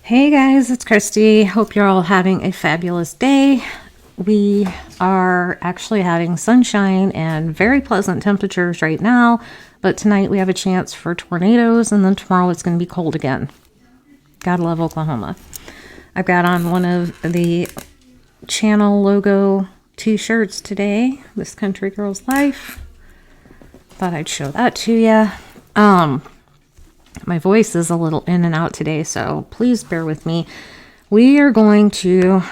Hey guys, it's Christy. Hope you're all having a fabulous day. We are actually having sunshine and very pleasant temperatures right now, but tonight we have a chance for tornadoes, and then tomorrow it's going to be cold again. Gotta love Oklahoma. I've got on one of the channel logo t-shirts today, This Country Girl's Life. Thought I'd show that to you. My voice is a little in and out today, so please bear with me. We are going to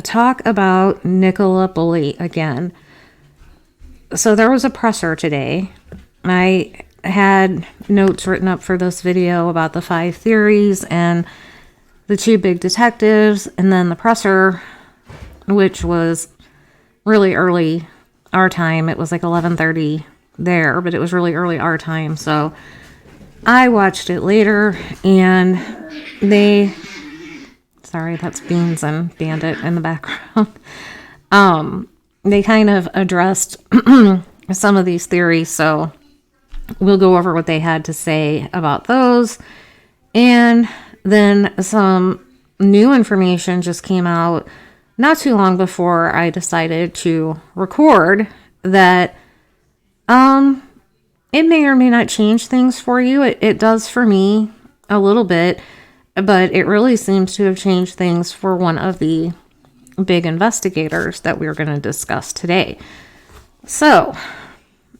talk about Nicola Bulley again. So there was a presser today. I had notes written up for this video about the 5 theories and the 2 big detectives, and then the presser, which was really early our time. It was like 11:30 there, but it was really early our time, so I watched it later, and sorry, that's Beans and Bandit in the background. They kind of addressed some of these theories, so we'll go over what they had to say about those. And then some new information just came out not too long before I decided to record that, it may or may not change things for you. It does for me a little bit, but it really seems to have changed things for one of the big investigators that we're going to discuss today. So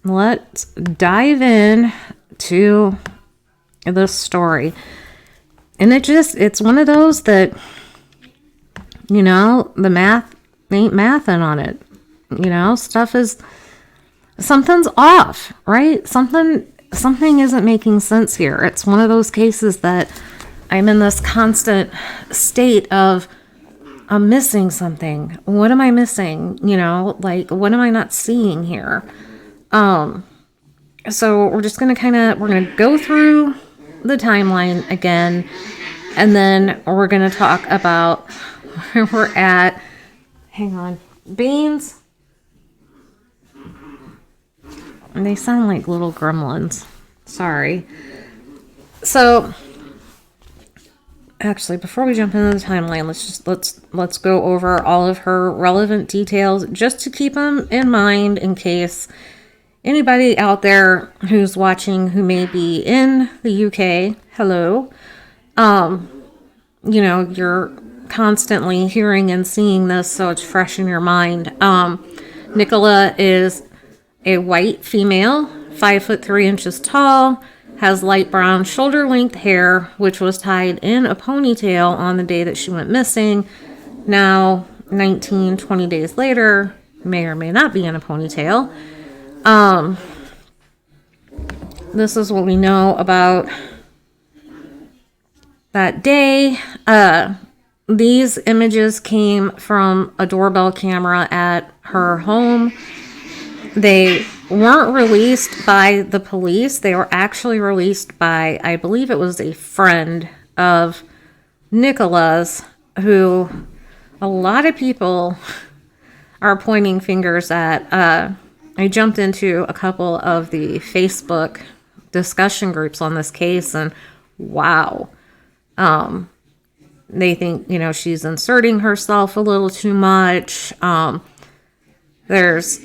let's dive in to this story. And it's one of those that, the math ain't mathin' on it. Something's off, right? Something isn't making sense here. It's one of those cases that I'm in this constant state of, I'm missing something. What am I missing? What am I not seeing here? So we're just going to go through the timeline again, and then we're going to talk about where we're at. Hang on. Beans? And they sound like little gremlins. Sorry. So, actually, before we jump into the timeline, let's go over all of her relevant details just to keep them in mind in case anybody out there who's watching who may be in the UK, hello, you're constantly hearing and seeing this, so it's fresh in your mind. Nicola is a white female, 5'3" tall, has light brown shoulder-length hair, which was tied in a ponytail on the day that she went missing. Now, 20 days later, may or may not be in a ponytail. This is what we know about that day. These images came from a doorbell camera at her home. They weren't released by the police. They were actually released by, I believe it was a friend of Nicola's, who a lot of people are pointing fingers at. I jumped into a couple of the Facebook discussion groups on this case, and wow. They think, she's inserting herself a little too much. There's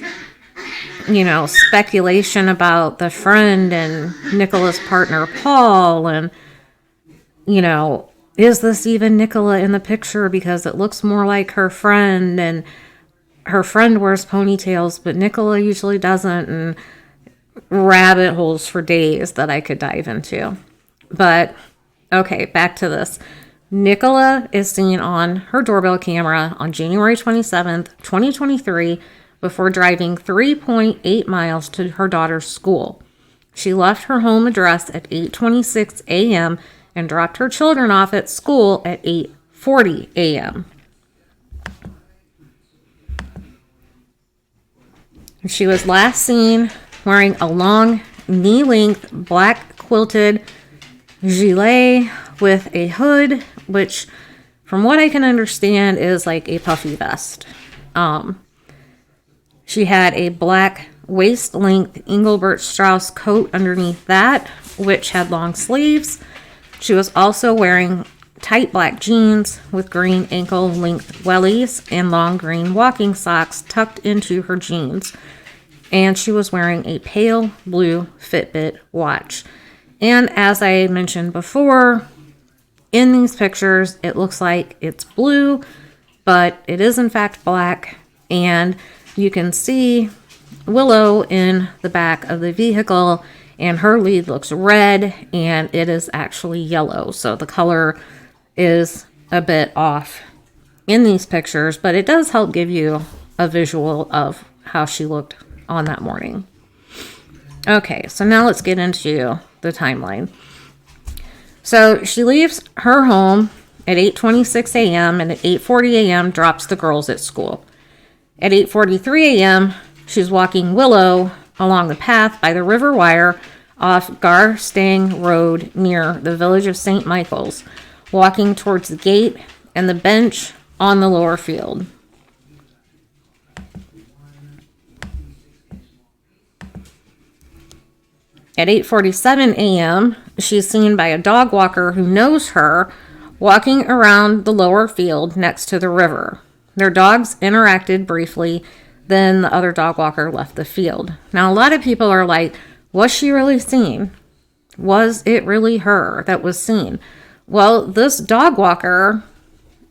speculation about the friend and Nicola's partner, Paul, and, is this even Nicola in the picture? Because it looks more like her friend, and her friend wears ponytails, but Nicola usually doesn't, and rabbit holes for days that I could dive into. But, okay, back to this. Nicola is seen on her doorbell camera on January 27th, 2023, before driving 3.8 miles to her daughter's school. She left her home address at 8:26 a.m. and dropped her children off at school at 8:40 a.m. She was last seen wearing a long, knee-length, black quilted gilet with a hood, which, from what I can understand, is like a puffy vest. She had a black waist-length Engelbert Strauss coat underneath that, which had long sleeves. She was also wearing tight black jeans with green ankle-length wellies and long green walking socks tucked into her jeans. And she was wearing a pale blue Fitbit watch. And as I mentioned before, in these pictures, it looks like it's blue, but it is in fact black. And you can see Willow in the back of the vehicle, and her lead looks red, and it is actually yellow. So the color is a bit off in these pictures, but it does help give you a visual of how she looked on that morning. Okay, so now let's get into the timeline. So she leaves her home at 8:26 a.m. and at 8:40 a.m. drops the girls at school. At 8:43 a.m., she's walking Willow along the path by the river wire off Garstang Road near the village of St. Michael's, walking towards the gate and the bench on the lower field. At 8:47 a.m., she's seen by a dog walker who knows her walking around the lower field next to the river. Their dogs interacted briefly, then the other dog walker left the field. Now, a lot of people are like, was she really seen? Was it really her that was seen? Well, this dog walker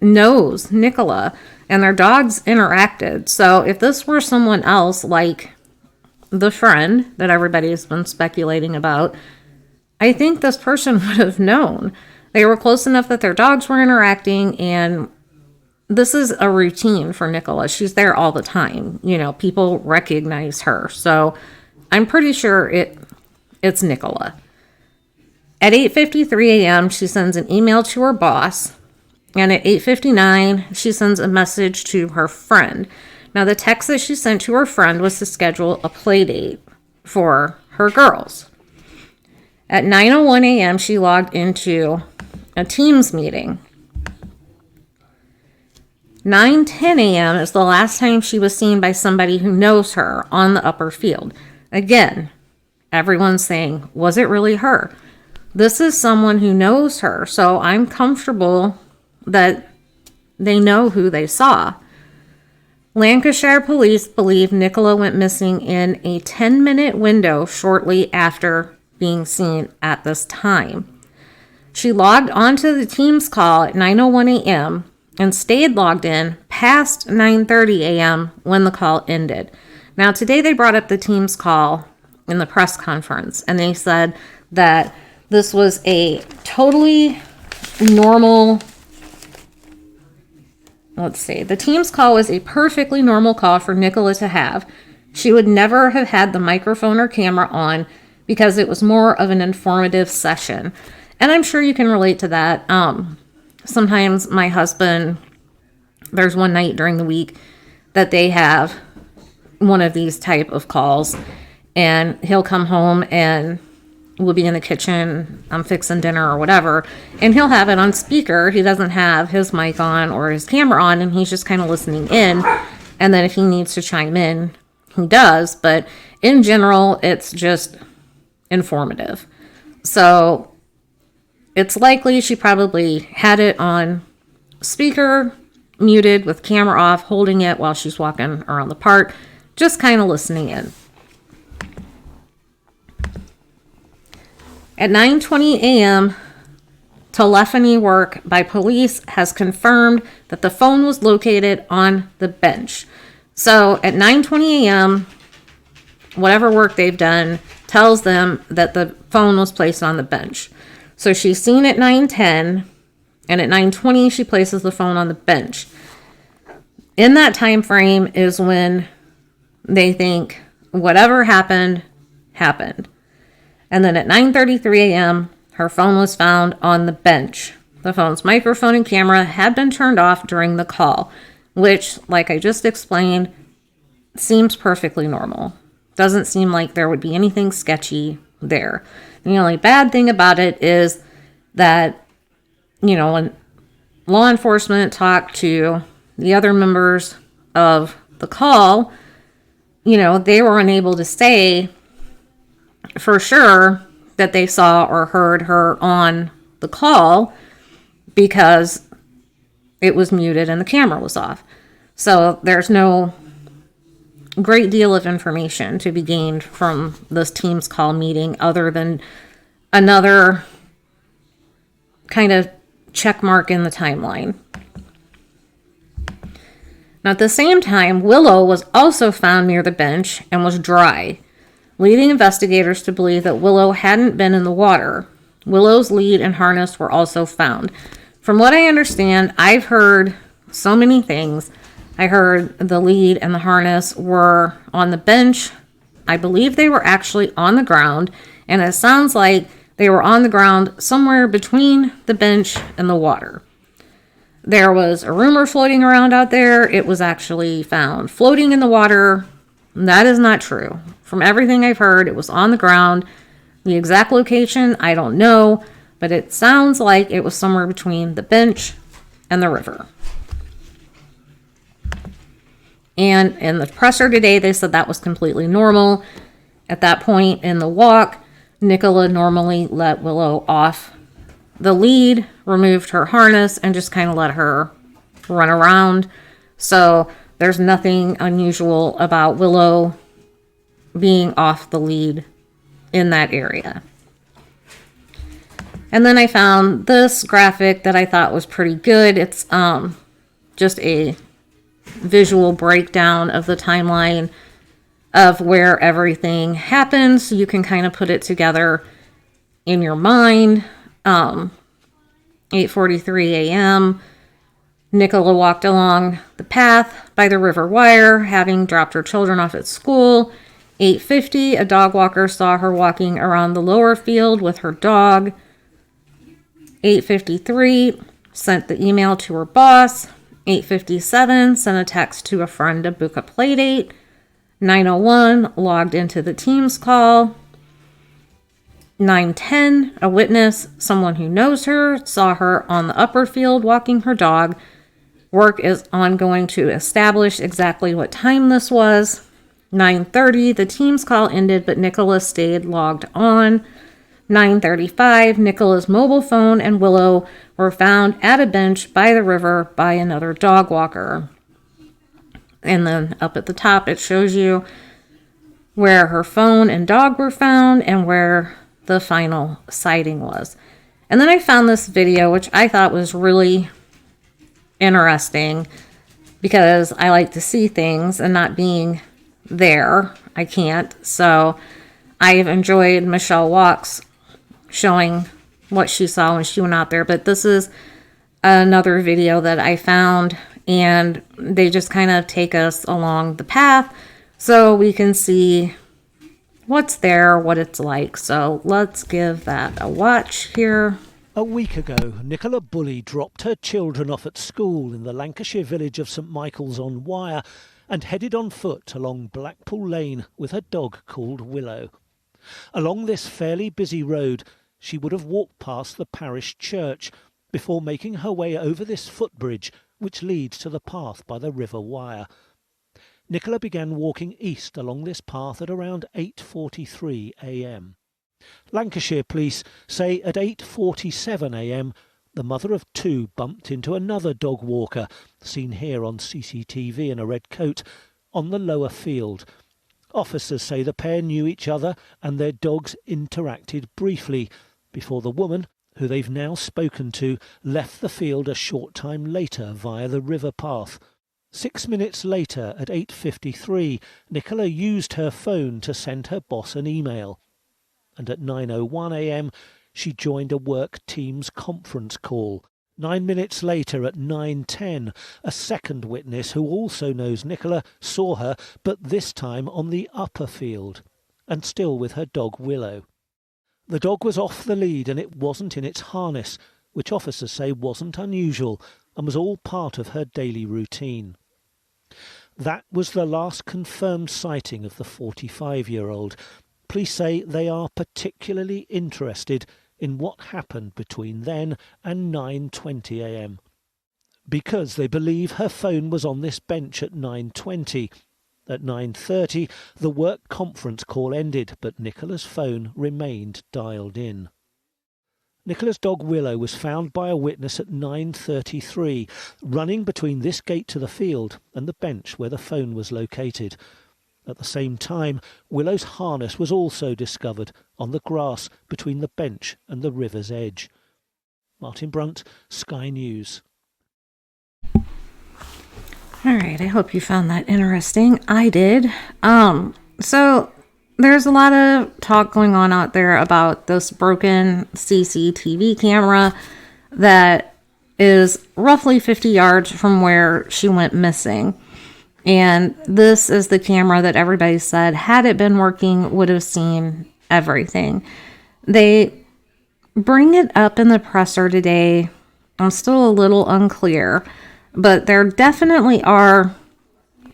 knows Nicola, and their dogs interacted. So if this were someone else, like the friend that everybody's been speculating about, I think this person would have known. They were close enough that their dogs were interacting, and this is a routine for Nicola. She's there all the time. You know, people recognize her. So I'm pretty sure it's Nicola. At 8:53 a.m., she sends an email to her boss. And at 8:59, she sends a message to her friend. Now, the text that she sent to her friend was to schedule a play date for her girls. At 9:01 a.m., she logged into a Teams meeting. 9:10 a.m. is the last time she was seen by somebody who knows her on the upper field. Again, everyone's saying, was it really her? This is someone who knows her, so I'm comfortable that they know who they saw. Lancashire police believe Nicola went missing in a 10-minute window shortly after being seen at this time. She logged onto the Teams call at 9:01 a.m. and stayed logged in past 9:30 a.m. when the call ended. Now, today they brought up the Teams call in the press conference, and they said that this was a totally normal... the Teams call was a perfectly normal call for Nicola to have. She would never have had the microphone or camera on because it was more of an informative session. And I'm sure you can relate to that. Sometimes my husband, there's one night during the week that they have one of these type of calls, and he'll come home and we'll be in the kitchen, I'm fixing dinner or whatever, and he'll have it on speaker. He doesn't have his mic on or his camera on, and he's just kind of listening in. And then if he needs to chime in, he does. But in general, it's just informative. So it's likely she probably had it on speaker, muted with camera off, holding it while she's walking around the park, just kind of listening in. At 9:20 a.m., telephony work by police has confirmed that the phone was located on the bench. So at 9:20 a.m., whatever work they've done tells them that the phone was placed on the bench. So she's seen at 9:10, and at 9:20 she places the phone on the bench. In that time frame is when they think whatever happened, happened. And then at 9:33 a.m., her phone was found on the bench. The phone's microphone and camera had been turned off during the call, which, like I just explained, seems perfectly normal. Doesn't seem like there would be anything sketchy there. The only bad thing about it is that, when law enforcement talked to the other members of the call, they were unable to say for sure that they saw or heard her on the call because it was muted and the camera was off. So there's no great deal of information to be gained from this Teams call meeting other than another kind of check mark in the timeline. Now, at the same time, Willow was also found near the bench and was dry, leading investigators to believe that Willow hadn't been in the water. Willow's lead and harness were also found. From what I understand, I've heard so many things. I heard the lead and the harness were on the bench. I believe they were actually on the ground, and it sounds like they were on the ground somewhere between the bench and the water. There was a rumor floating around out there. It was actually found floating in the water. That is not true. From everything I've heard, it was on the ground. The exact location, I don't know, but it sounds like it was somewhere between the bench and the river. And in the presser today, they said that was completely normal. At that point in the walk, Nicola normally let Willow off the lead, removed her harness, and just kind of let her run around. So there's nothing unusual about Willow being off the lead in that area. And then I found this graphic that I thought was pretty good. It's just a visual breakdown of the timeline of where everything happened, so you can kind of put it together in your mind. 8:43 a.m. Nicola walked along the path by the river wire, having dropped her children off at school. 8:50, a dog walker saw her walking around the lower field with her dog. 8:53, sent the email to her boss. 8:57, sent a text to a friend to book a play date. 9:01, logged into the Teams call. 9:10, a witness, someone who knows her, saw her on the upper field walking her dog. Work is ongoing to establish exactly what time this was. 9:30, the Teams call ended, but Nicola stayed logged on. 9:35, Nicola's mobile phone and Willow were found at a bench by the river by another dog walker. And then up at the top, it shows you where her phone and dog were found and where the final sighting was. And then I found this video, which I thought was really interesting because I like to see things, and not being there, I can't. So I've enjoyed Michelle Walks showing what she saw when she went out there. But this is another video that I found, and they just kind of take us along the path so we can see what's there, what it's like. So let's give that a watch here. A week ago, Nicola Bulley dropped her children off at school in the Lancashire village of St Michael's-on-Wyre and headed on foot along Blackpool Lane with her dog called Willow. Along this fairly busy road, she would have walked past the parish church before making her way over this footbridge which leads to the path by the River Wyre. Nicola began walking east along this path at around 8:43 a.m. Lancashire police say at 8:47 a.m. the mother of two bumped into another dog walker, seen here on CCTV in a red coat, on the lower field. Officers say the pair knew each other and their dogs interacted briefly before the woman, who they've now spoken to, left the field a short time later via the river path. 6 minutes later, at 8:53, Nicola used her phone to send her boss an email. And at 9:01 a.m, she joined a work Teams conference call. 9 minutes later, at 9:10, a second witness who also knows Nicola saw her, but this time on the upper field, and still with her dog Willow. The dog was off the lead and it wasn't in its harness, which officers say wasn't unusual and was all part of her daily routine. That was the last confirmed sighting of the 45-year-old. Police say they are particularly interested in what happened between then and 9:20 a.m. because they believe her phone was on this bench at 9:20. At 9:30, the work conference call ended, but Nicola's phone remained dialed in. Nicola's dog Willow was found by a witness at 9:33, running between this gate to the field and the bench where the phone was located. At the same time, Willow's harness was also discovered on the grass between the bench and the river's edge. Martin Brunt, Sky News. All right, I hope you found that interesting. I did. So there's a lot of talk going on out there about this broken CCTV camera that is roughly 50 yards from where she went missing. And this is the camera that everybody said, had it been working, would have seen everything. They bring it up in the presser today. I'm still a little unclear, but there definitely are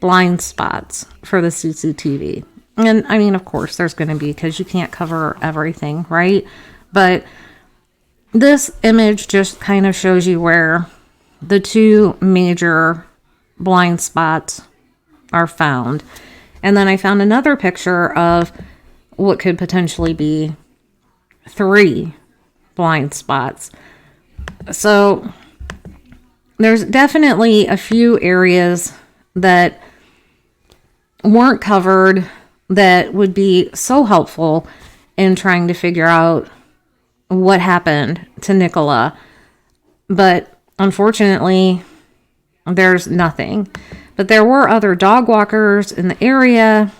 blind spots for the CCTV. And I mean, of course, there's going to be, because you can't cover everything, right? But this image just kind of shows you where the two major blind spots are found. And then I found another picture of what could potentially be 3 blind spots. So there's definitely a few areas that weren't covered that would be so helpful in trying to figure out what happened to Nicola. But unfortunately, there's nothing. But there were other dog walkers in the area,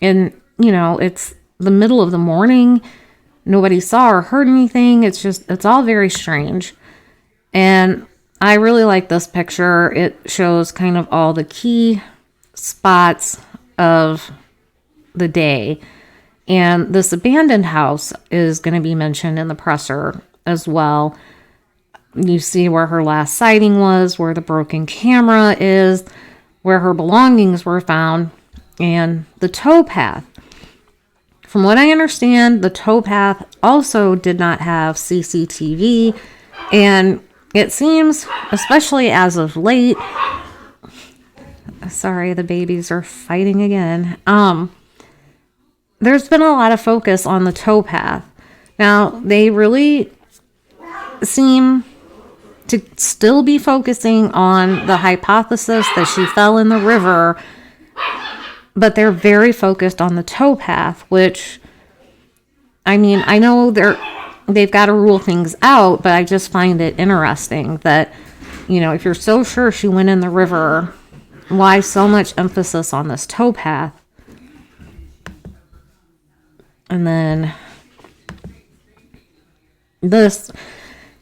and, you know, it's the middle of the morning. Nobody saw or heard anything. It's all very strange. And I really like this picture. It shows kind of all the key spots of the day. And this abandoned house is going to be mentioned in the presser as well. You see where her last sighting was, where the broken camera is, where her belongings were found, and the towpath. From what I understand, the towpath also did not have CCTV, and it seems, especially as of late, sorry, the babies are fighting again. There's been a lot of focus on the towpath. Now, they really seem to still be focusing on the hypothesis that she fell in the river, but they're very focused on the towpath, which, I mean, I know they've got to rule things out, but I just find it interesting that, you know, if you're so sure she went in the river, why so much emphasis on this towpath? And then this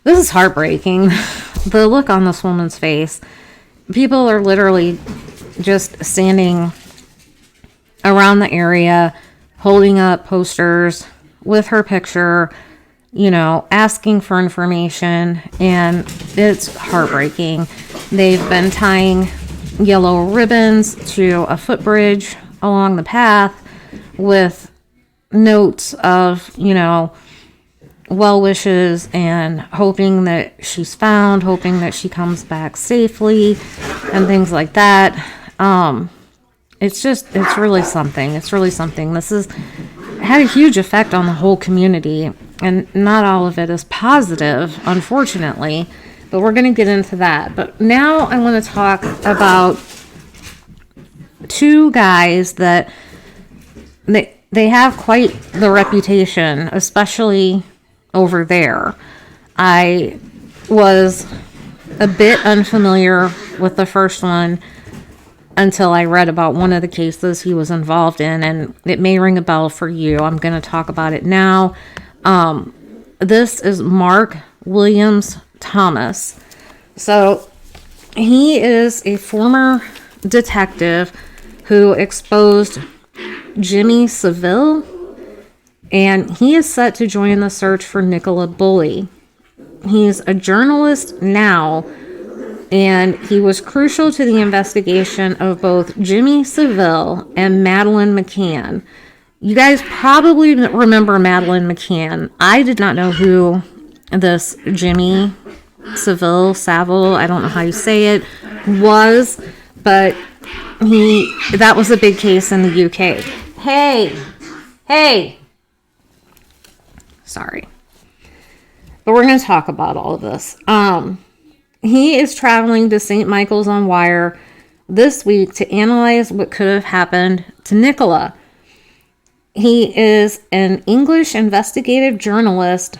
is heartbreaking. The look on this woman's face. People are literally just standing around the area, holding up posters with her picture, you know, asking for information, and it's heartbreaking. They've been tying yellow ribbons to a footbridge along the path with notes of, you know, well wishes and hoping that she's found, hoping that she comes back safely and things like that. It's really something. It's really something. This has had a huge effect on the whole community, and not all of it is positive, unfortunately, but we're going to get into that. But now I want to talk about 2 guys that they have quite the reputation, especially over there. I was a bit unfamiliar with the first one until I read about one of the cases he was involved in, and it may ring a bell for you. I'm going to talk about it now. This is Mark Williams Thomas. So he is a former detective who exposed Jimmy Savile, and he is set to join the search for Nicola Bulley. He's a journalist now, and he was crucial to the investigation of both Jimmy Savile and Madeleine McCann. You guys probably remember Madeleine McCann. I did not know who this Jimmy Savile, I don't know how you say it, was, but that was a big case in the UK. Hey! Sorry. But we're going to talk about all of this. He is traveling to St. Michael's on Wire this week to analyze what could have happened to Nicola. He is an English investigative journalist,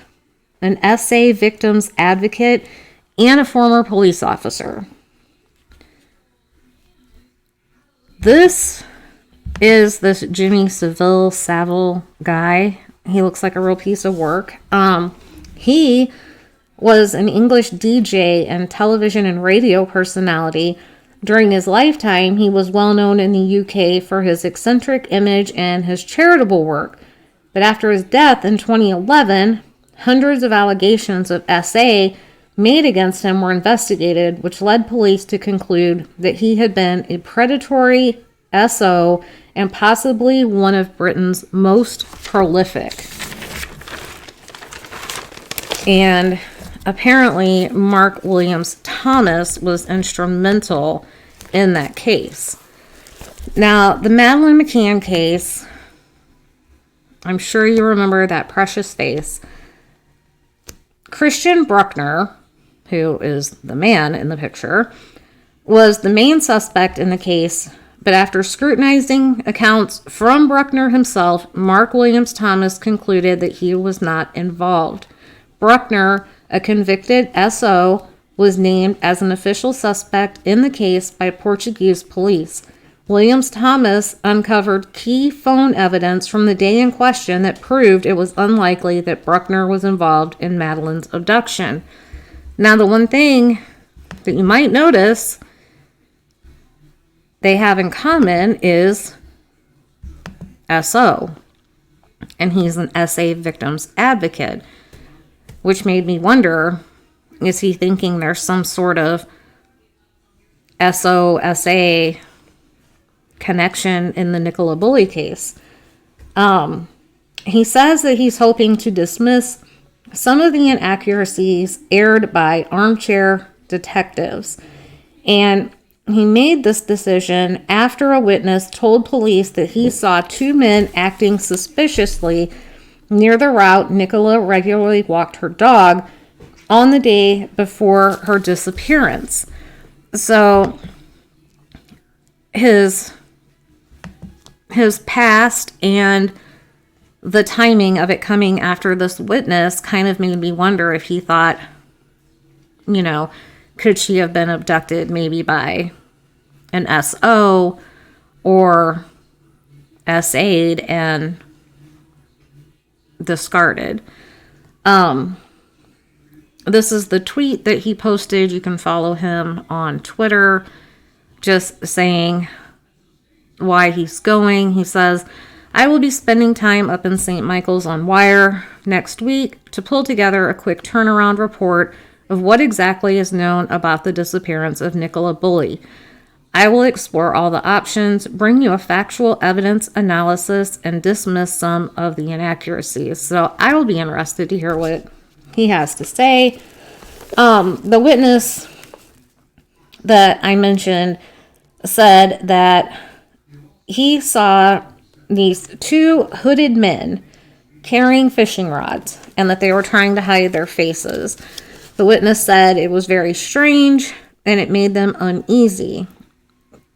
an SA victims advocate, and a former police officer. This is this Jimmy Savile guy. He looks like a real piece of work. He was an English DJ and television and radio personality. During his lifetime, he was well known in the UK for his eccentric image and his charitable work. But after his death in 2011, hundreds of allegations of SA made against him were investigated, which led police to conclude that he had been a predatory SO and possibly one of Britain's most prolific. And apparently, Mark Williams Thomas was instrumental in that case. Now, the Madeleine McCann case, I'm sure you remember that precious face. Christian Bruckner, who is the man in the picture, was the main suspect in the case, but after scrutinizing accounts from Bruckner himself, Mark Williams Thomas concluded that he was not involved. Bruckner, a convicted SO, was named as an official suspect in the case by Portuguese police. Williams Thomas uncovered key phone evidence from the day in question that proved it was unlikely that Bruckner was involved in Madeleine's abduction. Now, the one thing that you might notice they have in common is SO, and he's an SA victims advocate, which made me wonder, is he thinking there's some sort of SA connection in the Nicola Bulley case? He says that he's hoping to dismiss some of the inaccuracies aired by armchair detectives. And he made this decision after a witness told police that he saw two men acting suspiciously near the route Nicola regularly walked her dog on the day before her disappearance. So his past and the timing of it coming after this witness kind of made me wonder if he thought, could she have been abducted maybe by an SO or SA'd and discarded. This is the tweet that he posted. You can follow him on Twitter, just saying why he's going. He says, I will be spending time up in St. Michael's on Wire next week to pull together a quick turnaround report of what exactly is known about the disappearance of Nicola Bulley. I will explore all the options, bring you a factual evidence analysis, and dismiss some of the inaccuracies. So I will be interested to hear what he has to say. The witness that I mentioned said that he saw these two hooded men carrying fishing rods and that they were trying to hide their faces. The witness said it was very strange and it made them uneasy.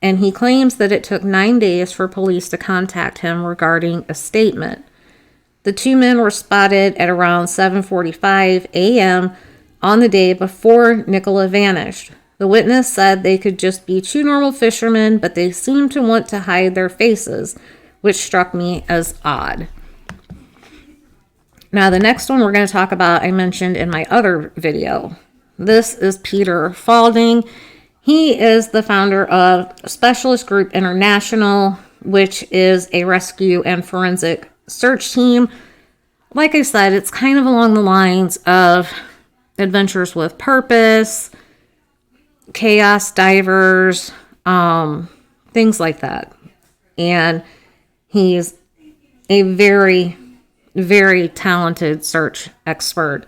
And he claims that it took 9 days for police to contact him regarding a statement. The two men were spotted at around 7:45 a.m. on the day before Nicola vanished. The witness said they could just be two normal fishermen, but they seemed to want to hide their faces, which struck me as odd. Now, the next one we're going to talk about, I mentioned in my other video. This is Peter Falding. He is the founder of Specialist Group International, which is a rescue and forensic search team. Like I said, it's kind of along the lines of Adventures with Purpose, Chaos Divers, things like that. And he's a very, very talented search expert.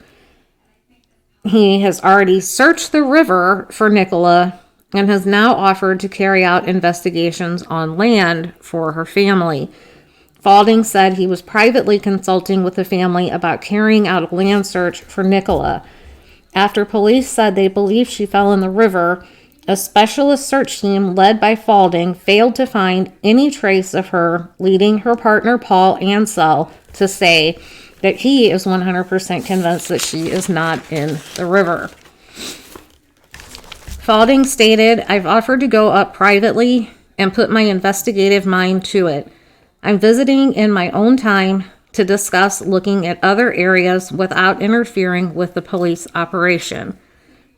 He has already searched the river for Nicola and has now offered to carry out investigations on land for her family. Faulding said he was privately consulting with the family about carrying out a land search for Nicola. After police said they believed she fell in the river, a specialist search team led by Faulding failed to find any trace of her, leading her partner Paul Ansell to say that he is 100% convinced that she is not in the river. Faulding stated, "I've offered to go up privately and put my investigative mind to it. I'm visiting in my own time to discuss looking at other areas without interfering with the police operation.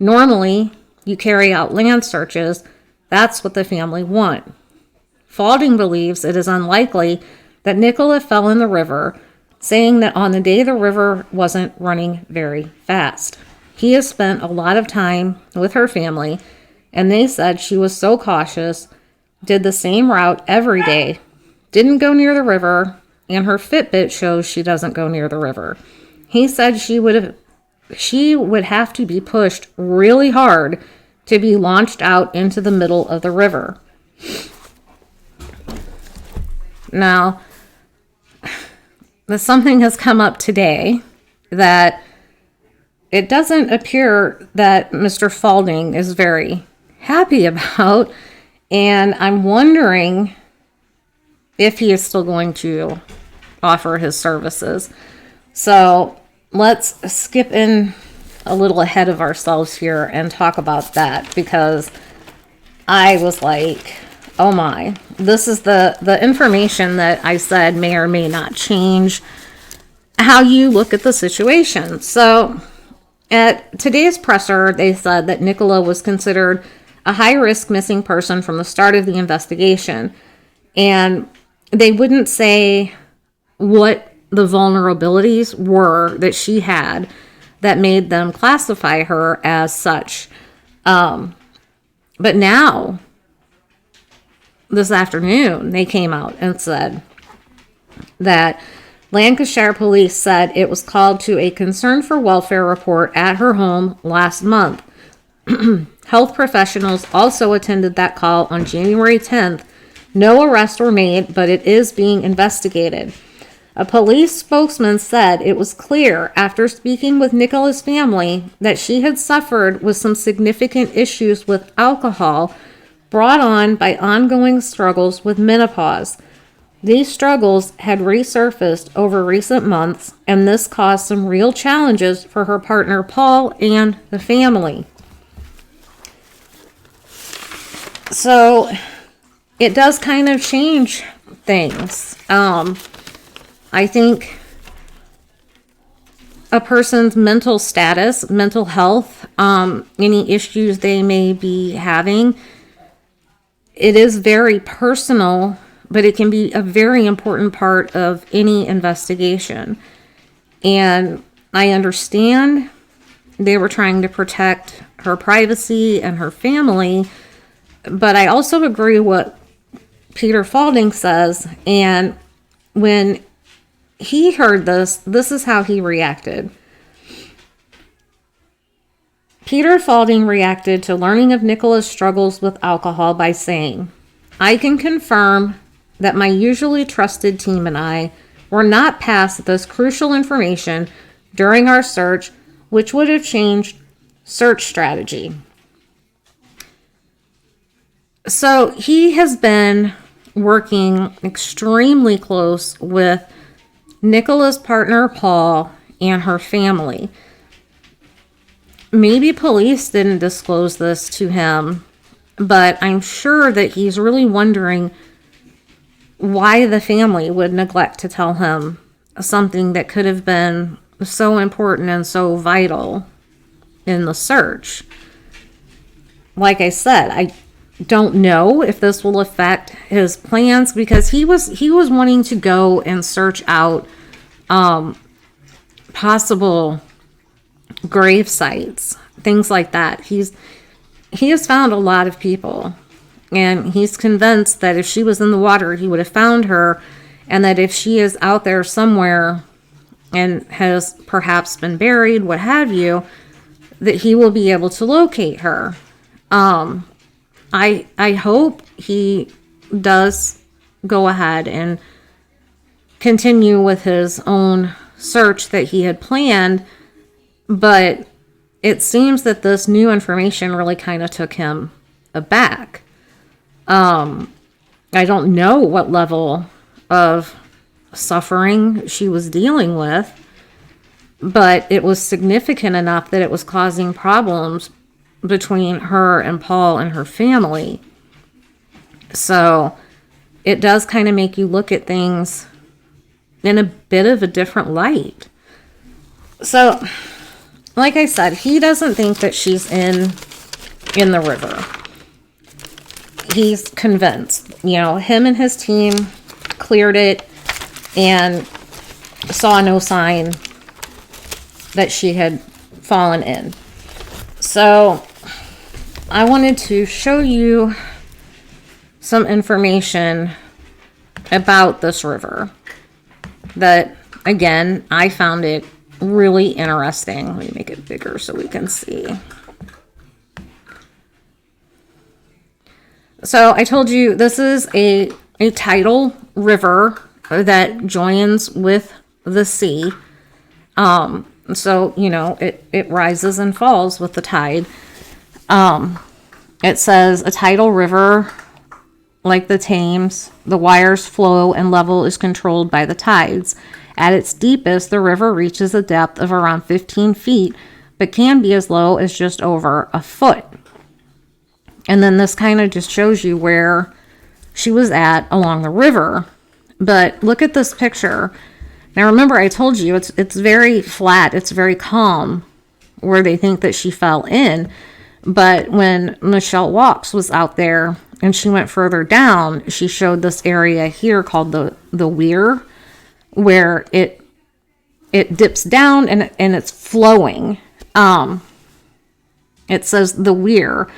Normally, you carry out land searches. That's what the family want." Faulding believes it is unlikely that Nicola fell in the river, saying that on the day the river wasn't running very fast. He has spent a lot of time with her family, and they said she was so cautious, did the same route every day, didn't go near the river, and her Fitbit shows she doesn't go near the river. He said she would have to be pushed really hard to be launched out into the middle of the river. Now, something has come up today that it doesn't appear that Mr. Faulding is very happy about, and I'm wondering if he is still going to offer his services. So let's skip in a little ahead of ourselves here and talk about that, because I was like, oh my, this is the information that I said may or may not change how you look at the situation. So at today's presser, they said that Nicola was considered a high-risk missing person from the start of the investigation. And they wouldn't say what the vulnerabilities were that she had that made them classify her as such. But now, this afternoon, they came out and said that Lancashire police said it was called to a concern for welfare report at her home last month. Health professionals also attended that call on January 10th. No arrests were made, but it is being investigated. A police spokesman said it was clear after speaking with Nicola's family that she had suffered with some significant issues with alcohol brought on by ongoing struggles with menopause. These struggles had resurfaced over recent months, and this caused some real challenges for her partner Paul and the family. So it does kind of change things. I think a person's mental status, mental health, any issues they may be having, it is very personal, but it can be a very important part of any investigation. And I understand they were trying to protect her privacy and her family, but I also agree what Peter Faulding says. And when he heard this is how he reacted. Peter Faulding reacted to learning of Nicola's struggles with alcohol by saying, "I can confirm that my usually trusted team and I were not passed this crucial information during our search, which would have changed search strategy." So he has been working extremely close with Nicola's partner Paul and her family. Maybe police didn't disclose this to him, but I'm sure that he's really wondering why the family would neglect to tell him something that could have been so important and so vital in the search. Like I said, I don't know if this will affect his plans, because he was wanting to go and search out possible grave sites, things like that. He has found a lot of people, and he's convinced that if she was in the water, he would have found her, and that if she is out there somewhere and has perhaps been buried, what have you, that he will be able to locate her. I hope he does go ahead and continue with his own search that he had planned, but it seems that this new information really kind of took him aback. I don't know what level of suffering she was dealing with, but it was significant enough that it was causing problems between her and Paul and her family. So it does kind of make you look at things in a bit of a different light. So, like I said, he doesn't think that she's in the river. He's convinced. Him and his team cleared it and saw no sign that she had fallen in. So, I wanted to show you some information about this river that, again, I found it really interesting. Let me make it bigger so we can see. So I told you this is a tidal river that joins with the sea. So, it rises and falls with the tide. It says a tidal river like the Thames, the wire's flow and level is controlled by the tides. At its deepest, the river reaches a depth of around 15 feet, but can be as low as just over a foot. And then this kind of just shows you where she was at along the river. But look at this picture. Now remember, I told you it's very flat, it's very calm where they think that she fell in. But when Michelle Walks was out there and she went further down, she showed this area here called the weir, where it dips down and it's flowing. It says the weir.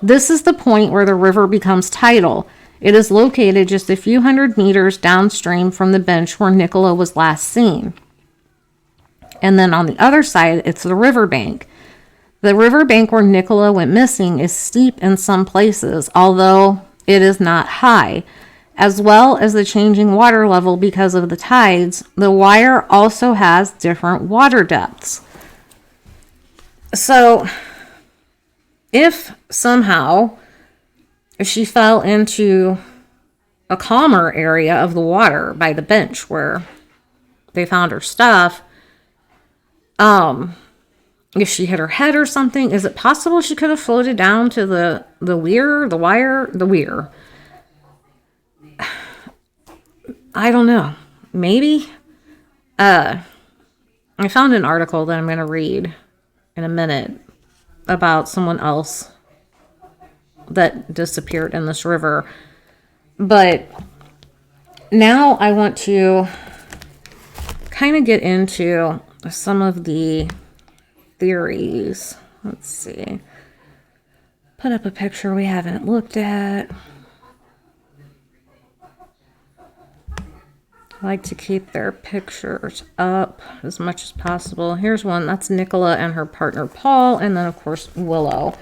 This is the point where the river becomes tidal. It is located just a few hundred meters downstream from the bench where Nicola was last seen. And then on the other side, it's the riverbank. The riverbank where Nicola went missing is steep in some places, although it is not high. As well as the changing water level because of the tides, the wire also has different water depths. So, if somehow she fell into a calmer area of the water by the bench where they found her stuff, if she hit her head or something, is it possible she could have floated down to the weir? I don't know. Maybe. I found an article that I'm going to read in a minute about someone else that disappeared in this river. But now I want to kind of get into some of the theories. Let's see. Put up a picture we haven't looked at. I like to keep their pictures up as much as possible. Here's one. That's Nicola and her partner Paul, and then of course Willow.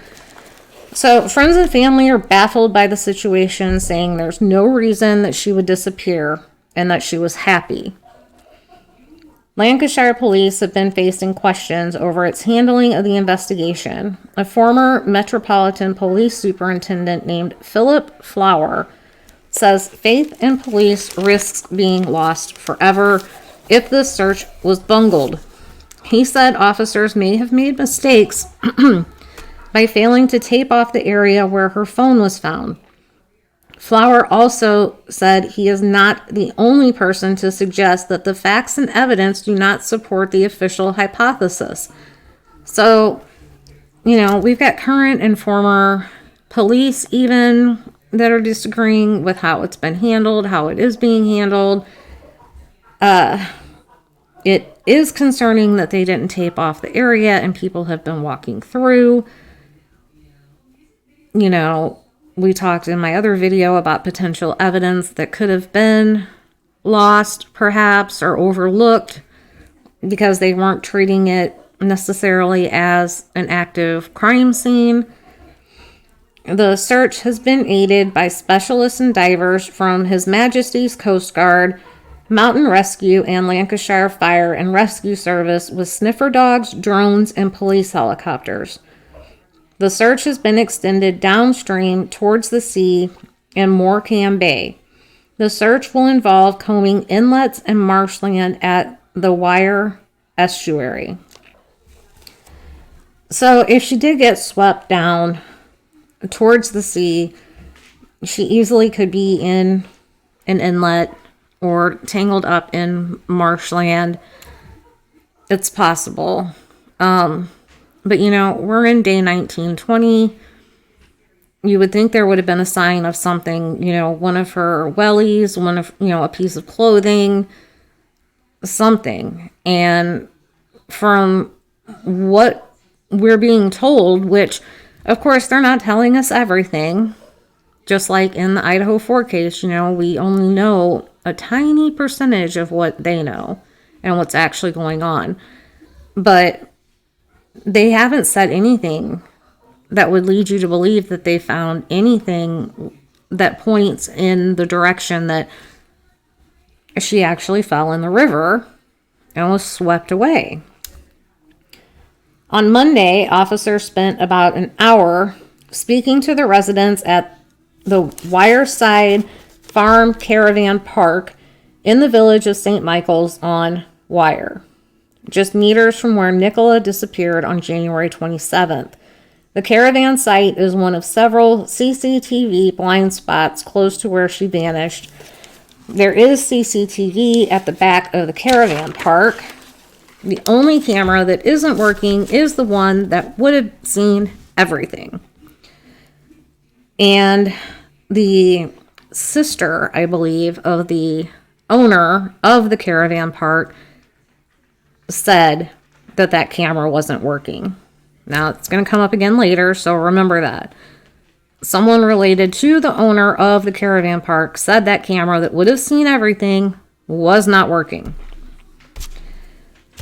So friends and family are baffled by the situation, saying there's no reason that she would disappear and that she was happy. Lancashire police have been facing questions over its handling of the investigation. A former Metropolitan Police Superintendent named Philip Flower says faith in police risks being lost forever if this search was bungled. He said officers may have made mistakes by failing to tape off the area where her phone was found. Flower also said he is not the only person to suggest that the facts and evidence do not support the official hypothesis. So, we've got current and former police even that are disagreeing with how it's been handled, how it is being handled. It is concerning that they didn't tape off the area and people have been walking through. We talked in my other video about potential evidence that could have been lost, perhaps, or overlooked because they weren't treating it necessarily as an active crime scene. The search has been aided by specialists and divers from His Majesty's Coast Guard Mountain Rescue and Lancashire Fire and Rescue Service with sniffer dogs, drones, and police helicopters. The search has been extended downstream towards the sea and Morecambe Bay. The search will involve combing inlets and marshland at the Wyre estuary. So if she did get swept down towards the sea, she easily could be in an inlet or tangled up in marshland. It's possible. But we're in day 1920. You would think there would have been a sign of something, one of her wellies, one of, a piece of clothing, something. And from what we're being told, which of course they're not telling us everything, just like in the Idaho 4 case, we only know a tiny percentage of what they know and what's actually going on. But they haven't said anything that would lead you to believe that they found anything that points in the direction that she actually fell in the river and was swept away. On Monday, officers spent about an hour speaking to the residents at the Wyreside Farm Caravan Park in the village of St. Michael's on Wyre, just meters from where Nicola disappeared on January 27th. The caravan site is one of several CCTV blind spots close to where she vanished. There is CCTV at the back of the caravan park. The only camera that isn't working is the one that would have seen everything. And the sister, I believe, of the owner of the caravan park said that camera wasn't working. Now, it's going to come up again later, so remember that. Someone related to the owner of the caravan park said that camera that would have seen everything was not working.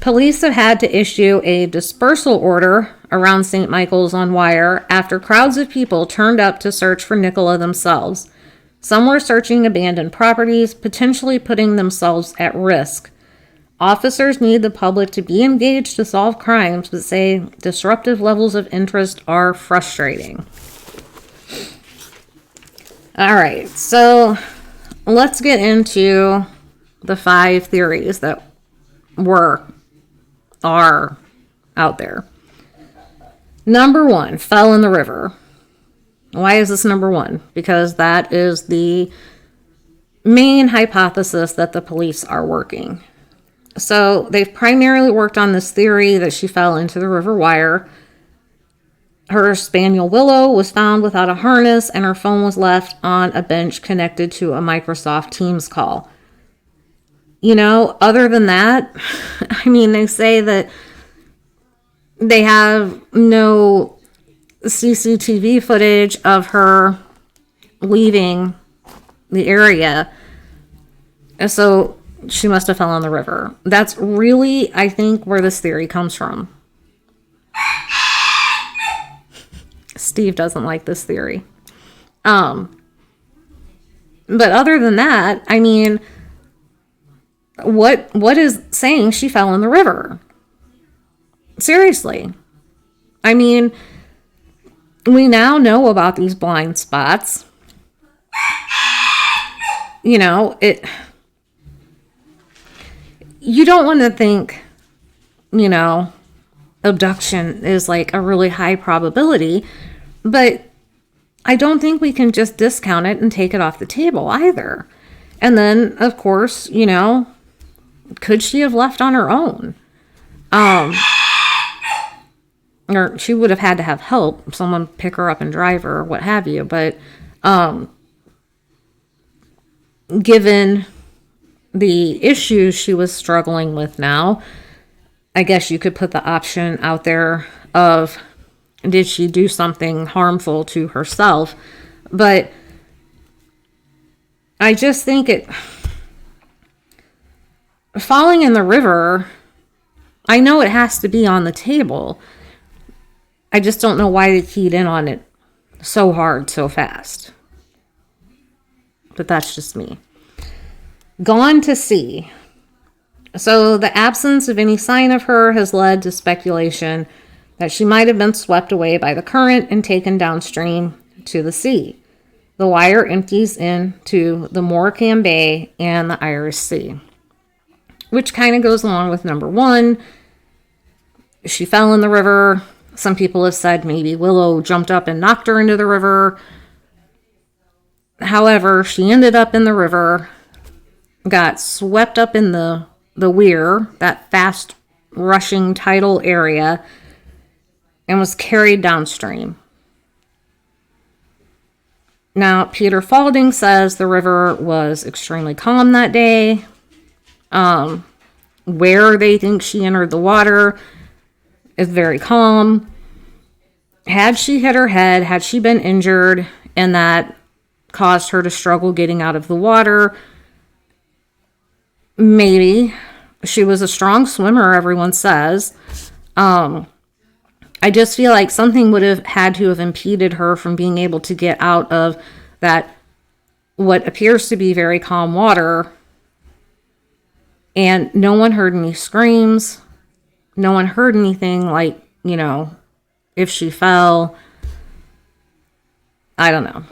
Police have had to issue a dispersal order around St. Michael's on Wyre after crowds of people turned up to search for Nicola themselves. Some were searching abandoned properties, potentially putting themselves at risk. Officers need the public to be engaged to solve crimes, but say disruptive levels of interest are frustrating. All right, so let's get into the 5 theories that are out there. Number 1, fell in the river. Why is this number 1? Because that is the main hypothesis that the police are working. So they've primarily worked on this theory that she fell into the River Wyre. Her spaniel Willow was found without a harness, and her phone was left on a bench connected to a Microsoft Teams call. Other than that, they say that they have no CCTV footage of her leaving the area. So she must have fell in the river. That's really, I think, where this theory comes from. Steve doesn't like this theory. But other than that, what is saying she fell in the river? Seriously. We now know about these blind spots. You don't want to think, abduction is like a really high probability, but I don't think we can just discount it and take it off the table either. And then, of course, could she have left on her own? Or she would have had to have help, someone pick her up and drive her or what have you. But given the issues she was struggling with now, I guess you could put the option out there of, did she do something harmful to herself? But I just think falling in the river, I know it has to be on the table. I just don't know why they keyed in on it so hard, so fast. But that's just me. Gone to sea. So the absence of any sign of her has led to speculation that she might have been swept away by the current and taken downstream to the sea. The wire empties into the Morecambe Bay and the Irish Sea, which kind of goes along with number one. She fell in the river. Some people have said maybe Willow jumped up and knocked her into the river. However, she ended up in the river, got swept up in the weir, that fast rushing tidal area, and was carried downstream. Now, Peter Falding says the river was extremely calm that day. Where they think she entered the water is very calm. Had she hit her head, had she been injured, and that caused her to struggle getting out of the water, maybe. She was a strong swimmer, everyone says. I just feel like something would have had to have impeded her from being able to get out of that, what appears to be very calm water. And no one heard any screams. No one heard anything like, if she fell. I don't know.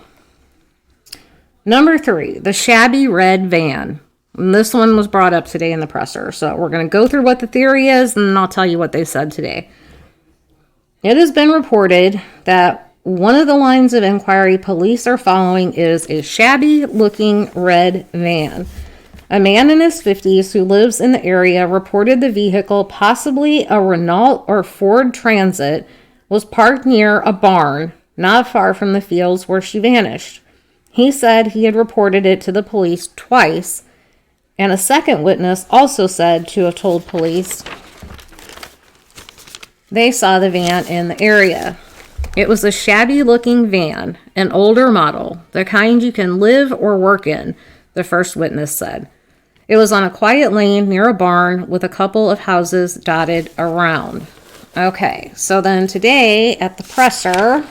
Number 3, the shabby red van. And this one was brought up today in the presser. So we're going to go through what the theory is, and then I'll tell you what they said today. It has been reported that one of the lines of inquiry police are following is a shabby-looking red van. A man in his 50s who lives in the area reported the vehicle, possibly a Renault or Ford Transit, was parked near a barn not far from the fields where she vanished. He said he had reported it to the police twice, and a second witness also said to have told police they saw the van in the area. It was a shabby-looking van, an older model, the kind you can live or work in, the first witness said. It was on a quiet lane near a barn with a couple of houses dotted around. Okay, so then today at the presser,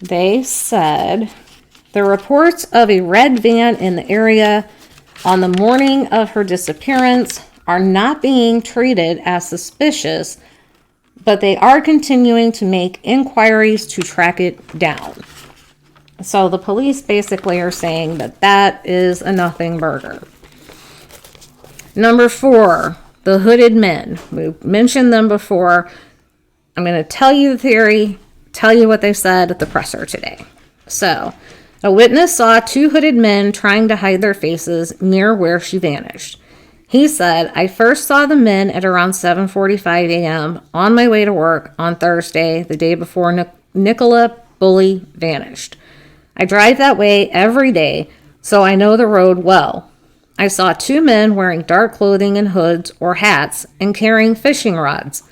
they said the reports of a red van in the area on the morning of her disappearance are not being treated as suspicious, but they are continuing to make inquiries to track it down. So the police basically are saying that that is a nothing burger. Number 4, the hooded men. We mentioned them before. I'm going to tell you the theory, tell you what they said at the presser today. So, a witness saw 2 hooded men trying to hide their faces near where she vanished. He said, I first saw the men at around 7:45 a.m. on my way to work on Thursday, the day before Nicola Bulley vanished. I drive that way every day, so I know the road well. I saw 2 men wearing dark clothing and hoods or hats and carrying fishing rods.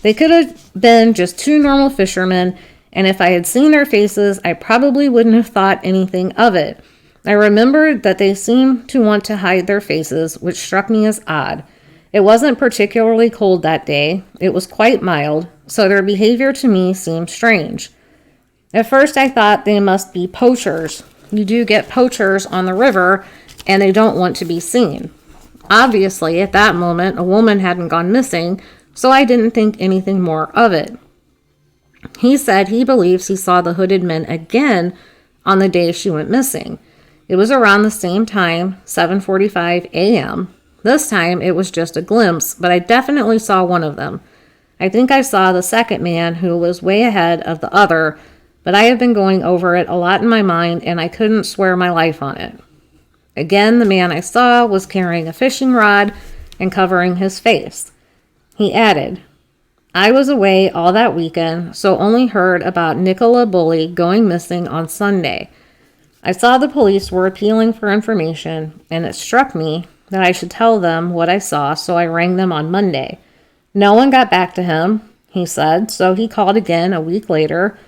They could have been just 2 normal fishermen, and if I had seen their faces, I probably wouldn't have thought anything of it. I remembered that they seemed to want to hide their faces, which struck me as odd. It wasn't particularly cold that day. It was quite mild, so their behavior to me seemed strange. At first I thought they must be poachers. You do get poachers on the river, and they don't want to be seen. Obviously, at that moment, a woman hadn't gone missing, so I didn't think anything more of it. He said he believes he saw the hooded men again on the day she went missing. It was around the same time, 7:45 a.m. This time it was just a glimpse, but I definitely saw one of them. I think I saw the second man who was way ahead of the other, but I have been going over it a lot in my mind and I couldn't swear my life on it. Again, the man I saw was carrying a fishing rod and covering his face. He added, I was away all that weekend, so only heard about Nicola Bulley going missing on Sunday. I saw the police were appealing for information, and it struck me that I should tell them what I saw, so I rang them on Monday. No one got back to him, he said, so he called again a week later.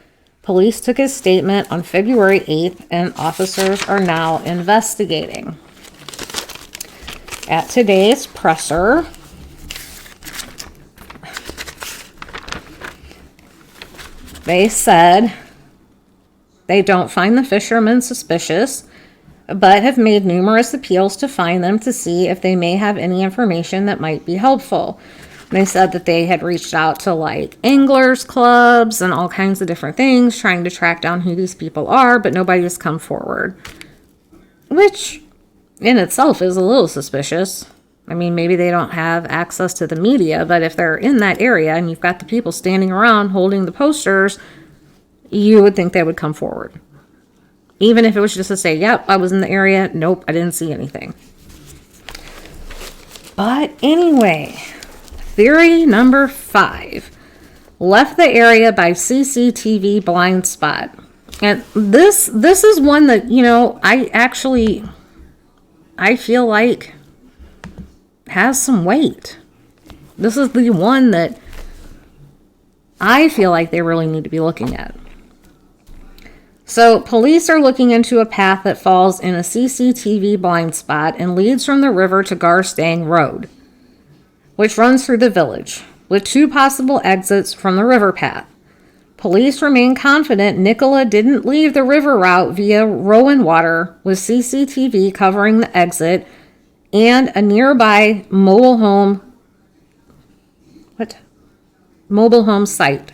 Police took his statement on February 8th, and officers are now investigating. At today's presser, they said they don't find the fishermen suspicious. but have made numerous appeals to find them to see if they may have any information that might be helpful. They said that they had reached out to like anglers clubs and all kinds of different things trying to track down who these people are, but nobody has come forward, which in itself is a little suspicious. I mean, maybe they don't have access to the media, but if they're in that area and you've got the people standing around holding the posters, you would think they would come forward. Even if it was just to say, yep, I was in the area. Nope, I didn't see anything. But anyway, theory number 5. Left the area by CCTV blind spot. And this is one that, I feel like has some weight. This is the one that I feel like they really need to be looking at. So police are looking into a path that falls in a CCTV blind spot and leads from the river to Garstang Road, which runs through the village, with 2 possible exits from the river path. Police remain confident Nicola didn't leave the river route via Rowan Water, with CCTV covering the exit and a nearby mobile home site.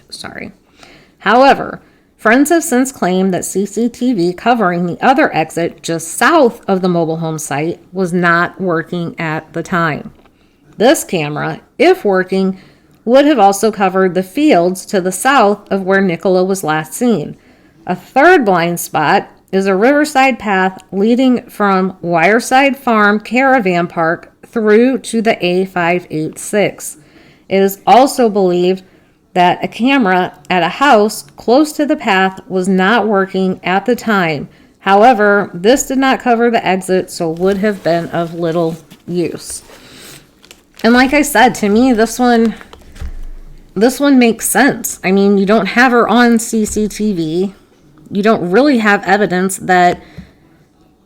However, friends have since claimed that CCTV covering the other exit just south of the mobile home site was not working at the time. This camera, if working, would have also covered the fields to the south of where Nicola was last seen. A third blind spot is a riverside path leading from Wireside Farm Caravan Park through to the A586. It is also believed that a camera at a house close to the path was not working at the time. However, this did not cover the exit, so would have been of little use. And like I said, to me, this one makes sense. I mean, you don't have her on CCTV. You don't really have evidence that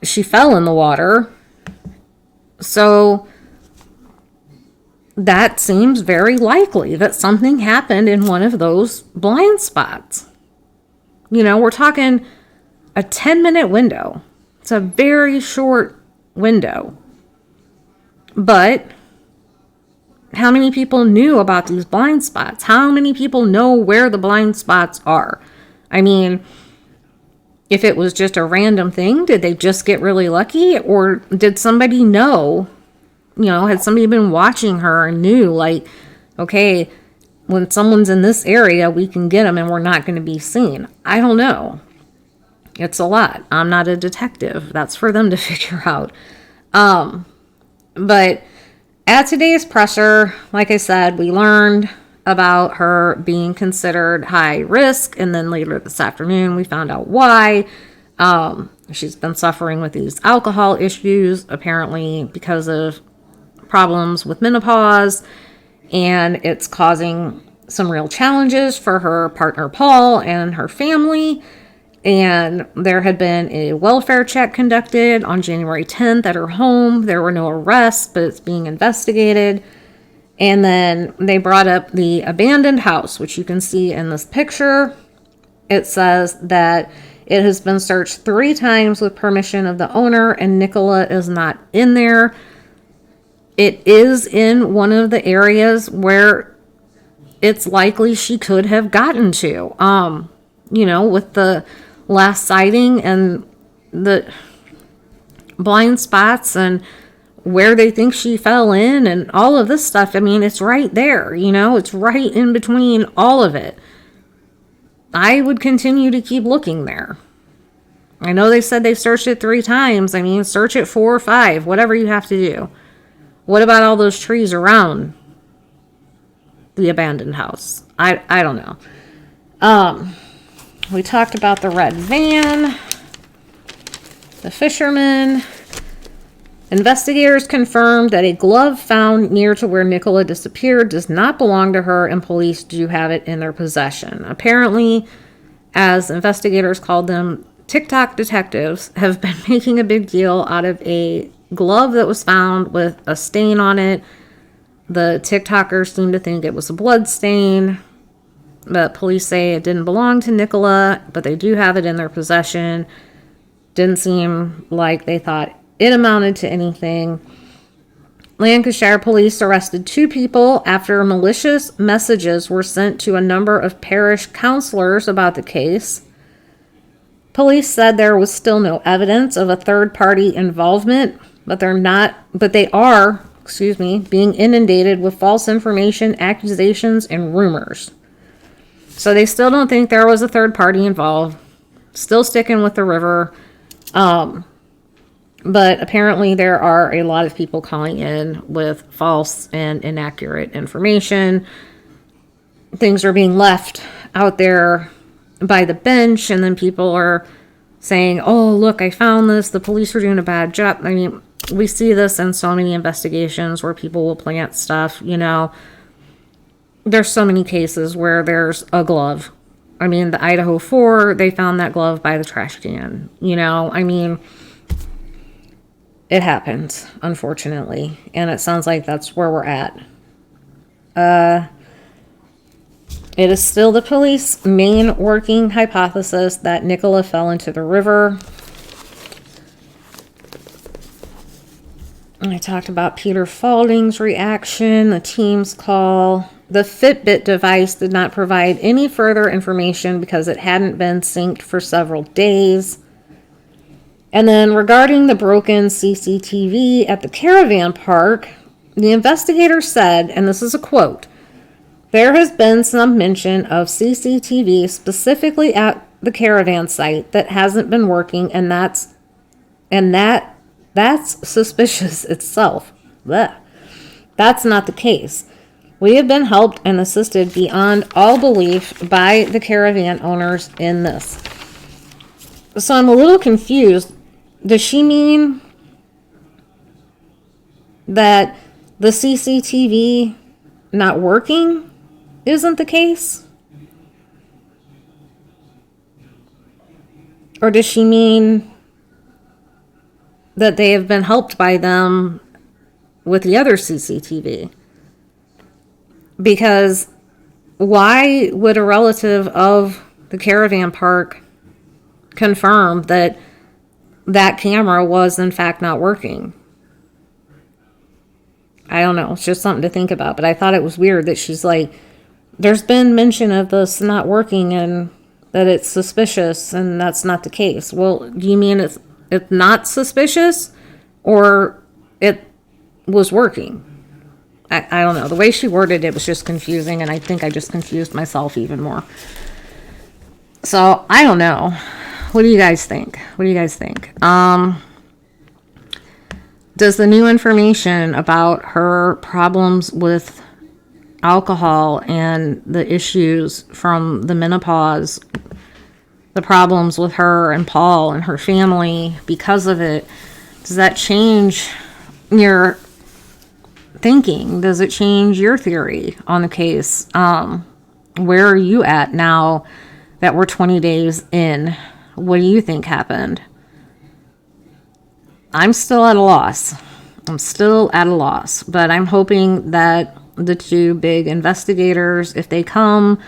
she fell in the water. So that seems very likely that something happened in one of those blind spots. We're talking a 10-minute window. It's a very short window. But how many people knew about these blind spots? How many people know where the blind spots are? I mean, if it was just a random thing, did they just get really lucky? Or did somebody know, had somebody been watching her and knew, like, okay, when someone's in this area, we can get them and we're not going to be seen. I don't know. It's a lot. I'm not a detective. That's for them to figure out. But at today's presser, like I said, we learned about her being considered high risk, and then later this afternoon we found out why. She's been suffering with these alcohol issues, apparently because of problems with menopause, and it's causing some real challenges for her partner Paul and her family. And there had been a welfare check conducted on January 10th at her home. There were no arrests, but it's being investigated. And then they brought up the abandoned house, which you can see in this picture. It says that it has been searched 3 times with permission of the owner, and Nicola is not in there. It is in one of the areas where it's likely she could have gotten to. With the last sighting and the blind spots and where they think she fell in and all of this stuff. I mean, it's right there, it's right in between all of it. I would continue to keep looking there. I know they said they searched it 3 times. I mean, search it 4 or 5, whatever you have to do. What about all those trees around the abandoned house? I don't know. We talked about the red van, the fisherman. Investigators confirmed that a glove found near to where Nicola disappeared does not belong to her, and police do have it in their possession. Apparently, as investigators called them, TikTok detectives have been making a big deal out of a glove that was found with a stain on it. The TikTokers seem to think it was a blood stain, but police say it didn't belong to Nicola, but they do have it in their possession. Didn't seem like they thought it amounted to anything. Lancashire police arrested 2 people after malicious messages were sent to a number of parish councillors about the case. Police said there was still no evidence of a third-party involvement, but they are being inundated with false information, accusations, and rumors. So they still don't think there was a third party involved. Still sticking with the river. But apparently there are a lot of people calling in with false and inaccurate information. Things are being left out there by the bench, and then people are saying, oh, look, I found this. The police are doing a bad job. I mean, we see this in so many investigations where people will plant stuff, you know. There's so many cases where there's a glove. I mean, the Idaho 4, they found that glove by the trash can. You know, I mean, it happens, unfortunately. And it sounds like that's where we're at. It is still the police's main working hypothesis that Nicola fell into the river. I talked about Peter Falding's reaction, the team's call. The Fitbit device did not provide any further information because it hadn't been synced for several days. And then regarding the broken CCTV at the caravan park, the investigator said, and this is a quote, "There has been some mention of CCTV specifically at the caravan site that hasn't been working, and that's suspicious itself. Blech. That's not the case. We have been helped and assisted beyond all belief by the caravan owners in this." So I'm a little confused. Does she mean that the CCTV not working isn't the case? Or does she mean that they have been helped by them with the other CCTV? Because why would a relative of the caravan park confirm that that camera was in fact not working? I don't know. It's just something to think about. But I thought it was weird that she's like, there's been mention of this not working and that it's suspicious, and that's not the case. Well, do you mean it's not suspicious, or it was working? I don't know. The way she worded it was just confusing, and I think I just confused myself even more. So, I don't know. What do you guys think? Does the new information about her problems with alcohol and the issues from the menopause, the problems with her and Paul and her family because of it, does that change your thinking? Does it change your theory on the case? Where are you at now that we're 20 days in? What do you think happened? I'm still at a loss. But I'm hoping that the 2 big investigators, if they come,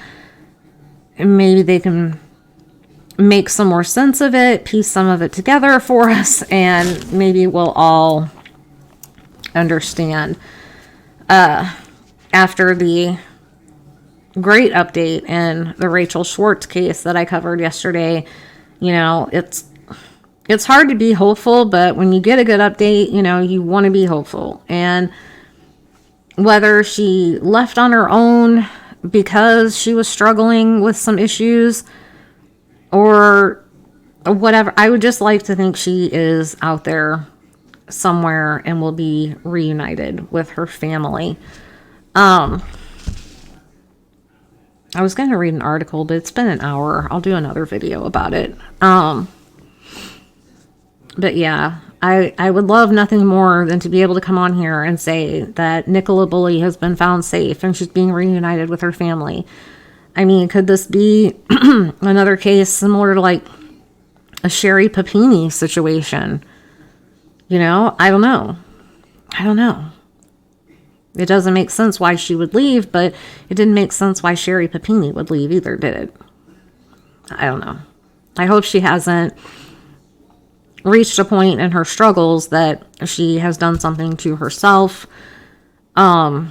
maybe they can make some more sense of it, piece some of it together for us, and maybe we'll all understand. After the great update in the Rachel Schwartz case that I covered yesterday, you know, it's hard to be hopeful, but when you get a good update, you know, you want to be hopeful. And whether she left on her own because she was struggling with some issues or whatever, I would just like to think she is out there somewhere and will be reunited with her family. I was going to read an article, but it's been an hour. I'll do another video about it. But yeah, I would love nothing more than to be able to come on here and say that Nicola Bulley has been found safe and she's being reunited with her family. I mean, could this be another case similar to like a Sherry Papini situation? You know, I don't know. It doesn't make sense why she would leave, but it didn't make sense why Sherry Papini would leave either, did it? I don't know. I hope she hasn't reached a point in her struggles that she has done something to herself. I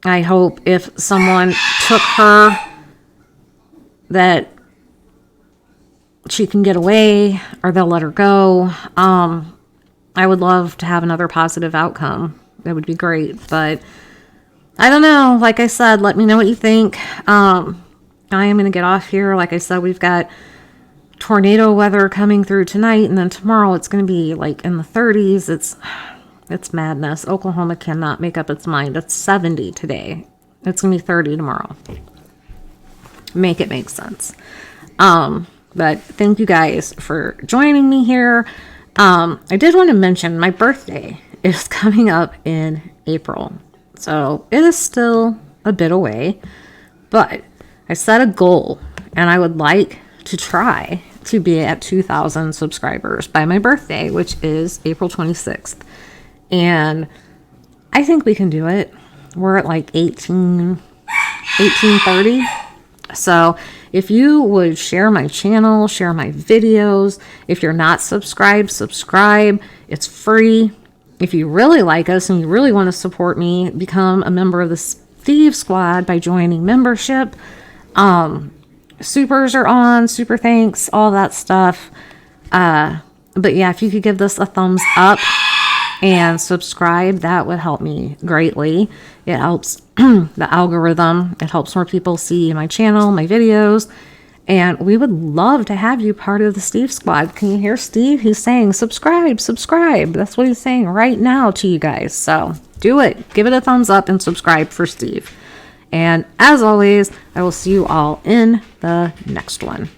hope if someone took her that she can get away or they'll let her go. I would love to have another positive outcome. That would be great. But I don't know. Like I said, let me know what you think. I am going to get off here. Like I said, we've got tornado weather coming through tonight, and then tomorrow it's going to be like in the 30s. It's madness. Oklahoma cannot make up its mind. It's 70 today. It's going to be 30 tomorrow. Make it make sense. But thank you guys for joining me here. I did want to mention my birthday is coming up in April. So it is still a bit away, but I set a goal and I would like to try to be at 2,000 subscribers by my birthday, which is April 26th. And I think we can do it. We're at like 1830. So if you would share my channel, share my videos, if you're not subscribed, subscribe. It's free. If you really like us and you really want to support me, become a member of the Steve Squad by joining membership. Supers are on, super thanks, all that stuff. But yeah, if you could give this a thumbs up and subscribe, that would help me greatly. It helps the algorithm. It helps more people see my channel, my videos, and we would love to have you part of the Steve Squad. Can you hear Steve? He's saying subscribe, subscribe. That's what he's saying right now to you guys. So do it. Give it a thumbs up and subscribe for Steve. And as always, I will see you all in the next one.